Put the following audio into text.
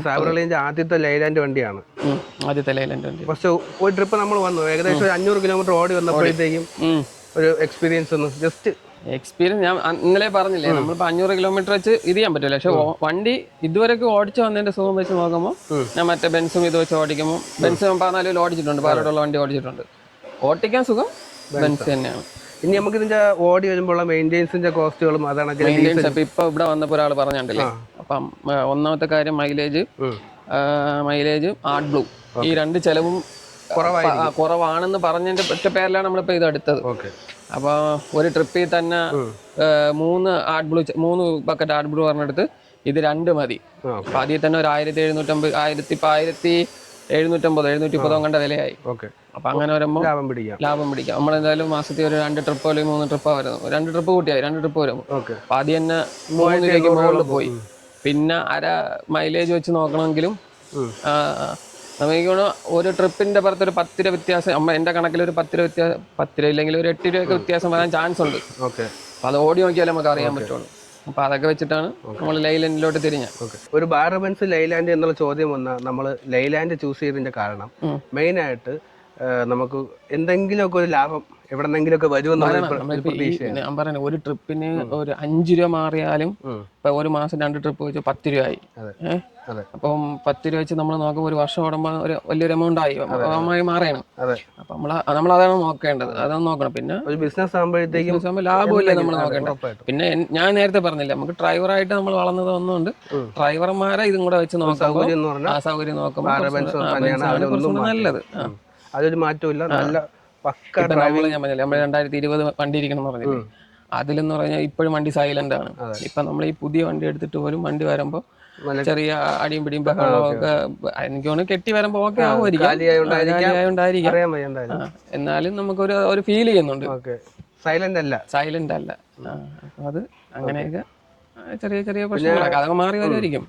സാബറലിന്റെ ആദ്യത്തെ ലൈലാൻഡ് വണ്ടിയാണ്. ആദ്യത്തെ ലൈലാൻഡ് വണ്ടി. ഫസ്റ്റ് ഒരു ട്രിപ്പ് നമ്മൾ വന്നു, ഏകദേശം 500 കിലോമീറ്റർ ഓടി വന്നപ്പോഴത്തേക്കും ഒരു എക്സ്പീരിയൻസ് ഒന്ന് ജസ്റ്റ് എക്സ്പീരിയൻസ് ഞാൻ ഇന്നലെ പറഞ്ഞില്ലേ, നമ്മളിപ്പോൾ 500 കിലോമീറ്റർ വെച്ച് ഇത് ചെയ്യാൻ പറ്റില്ല. പക്ഷെ വണ്ടി ഇതുവരെയൊക്കെ ഓടിച്ച് വന്നതിന്റെ സുഖം വെച്ച് നോക്കുമ്പോൾ ഞാൻ മറ്റേ ബെൻസും ഇത് വെച്ച് ഓടിക്കുമ്പോൾ ബെൻസ് 14 ഓടിച്ചിട്ടുണ്ട്, പാലോട്ടുള്ള വണ്ടി ഓടിച്ചിട്ടുണ്ട്. ഓടിക്കാൻ സുഖം ബെൻസ് തന്നെയാണ്. ഇനി നമുക്ക് ഇതിന്റെ ഓടി വരുമ്പോൾ മെയിൻ്റെനൻസിന്റെ കോസ്റ്റുകളും അതാണ് മെയിൻ്റെനൻസ്. അപ്പം ഇപ്പൊ ഇവിടെ വന്നപ്പോൾ ഒരാൾ പറഞ്ഞിട്ടില്ലേ, അപ്പം ഒന്നാമത്തെ കാര്യം മൈലേജ്, ആർട്ട് ബ്ലൂ, ഈ രണ്ട് ചെലവും കുറവാണെന്ന് പറഞ്ഞതിന്റെ ഒറ്റ പേരിലാണ് നമ്മളിപ്പോ ഇത് എടുത്തത്. അപ്പൊ ഒരു ട്രിപ്പിൽ തന്നെ 3 ബക്കറ്റ് ആർട്ട് ബ്ലൂ പറഞ്ഞെടുത്ത് ഇത് 2 മതി. അപ്പൊ അതിൽ തന്നെ ഒരു 1750 കണ്ട വിലയായി. അപ്പൊ അങ്ങനെ വരുമ്പോൾ ലാഭം പിടിക്കാം. നമ്മളെന്തായാലും മാസത്തിൽ ഒരു 2 ട്രിപ്പോ അല്ലെങ്കിൽ 3 ട്രിപ്പോ വരുന്നു. 2 ട്രിപ്പ് കൂട്ടിയായി, 2 ട്രിപ്പ് വരും. അപ്പൊ അത് തന്നെ 3 രൂപയ്ക്ക് മുകളിൽ പോയി. പിന്നെ മൈലേജ് വെച്ച് നോക്കണമെങ്കിലും നമുക്ക് ഒരു ട്രിപ്പിന്റെ പുറത്ത് ഒരു 10 രൂപ വ്യത്യാസം, എന്റെ കണക്കിൽ ഒരു 10 രൂപ ഇല്ലെങ്കിൽ ഒരു 8 രൂപയൊക്കെ വ്യത്യാസം വരാൻ ചാൻസ് ഉണ്ട്. അപ്പൊ അത് ഓടി നോക്കിയാലേ നമുക്ക് അറിയാൻ പറ്റുള്ളൂ. അപ്പൊ അതൊക്കെ വെച്ചിട്ടാണ് നമ്മൾ ലൈലാൻഡിലോട്ട് തിരിഞ്ഞത്. ഒരു ബാരബൻസ് ലൈലാൻഡ് എന്നുള്ള ചോദ്യം വന്നാൽ നമ്മൾ ലൈലാൻഡ് ചൂസ് ചെയ്തതിന്റെ കാരണം മെയിനായിട്ട് നമുക്ക് എന്തെങ്കിലുമൊക്കെ ഒരു ലാഭം എവിടെന്നെങ്കിലുമൊക്കെ വരുമെന്ന് ഞാൻ പറയുന്നത്. ഒരു ട്രിപ്പിന് ഒരു 5 രൂപ മാറിയാലും ഇപ്പൊ ഒരു മാസം 2 ട്രിപ്പ് വെച്ച് 10 രൂപ ആയി. അപ്പം 10 രൂപ വെച്ച് നമ്മൾ നോക്കുമ്പോൾ ഒരു വർഷം ഓടുമ്പോൾ ഒരു വലിയൊരു എമൗണ്ട് ആയി മാറിയാണ്. അപ്പൊ നമ്മളതാണ് നോക്കേണ്ടത്, അതാണ് നോക്കണം. പിന്നെ ഒരു ബിസിനസ് ആകുമ്പോഴത്തേക്കും ലാഭമില്ല നമ്മൾ നോക്കേണ്ടത്. പിന്നെ ഞാൻ നേരത്തെ പറഞ്ഞില്ല, നമുക്ക് ഡ്രൈവറായിട്ട് നമ്മൾ വളർന്നത് ഒന്നുകൊണ്ട് ഡ്രൈവർമാരെ ഇതും കൂടെ വെച്ച് നോക്കുമ്പോൾ ആ സൗകര്യം നോക്കുമ്പോൾ നല്ലത്. അതൊരു മാറ്റമില്ല, നല്ല പക്ക. ഞാൻ പറഞ്ഞില്ല, നമ്മൾ 2020 വണ്ടി ഇരിക്കണം എന്ന് പറഞ്ഞില്ലേ, അതിലെന്ന് പറഞ്ഞാൽ ഇപ്പോഴും വണ്ടി സൈലന്റ് ആണ്. ഇപ്പൊ നമ്മൾ ഈ പുതിയ വണ്ടി എടുത്തിട്ട് പോലും വണ്ടി വരുമ്പോ ചെറിയ അടിയും പിടിയും ബഹളമൊക്കെ എനിക്ക് തോന്നുന്നു കെട്ടി വരുമ്പോ ഓക്കെ ആവുമായിരിക്കും, എന്നാലും നമുക്ക് ഒരു ഫീൽ ചെയ്യുന്നുണ്ട്. സൈലന്റ് അല്ല. അത് അങ്ങനെയൊക്കെ ചെറിയ ചെറിയ പ്രശ്നങ്ങളൊക്കെ അതൊക്കെ മാറി വരുമായിരിക്കും.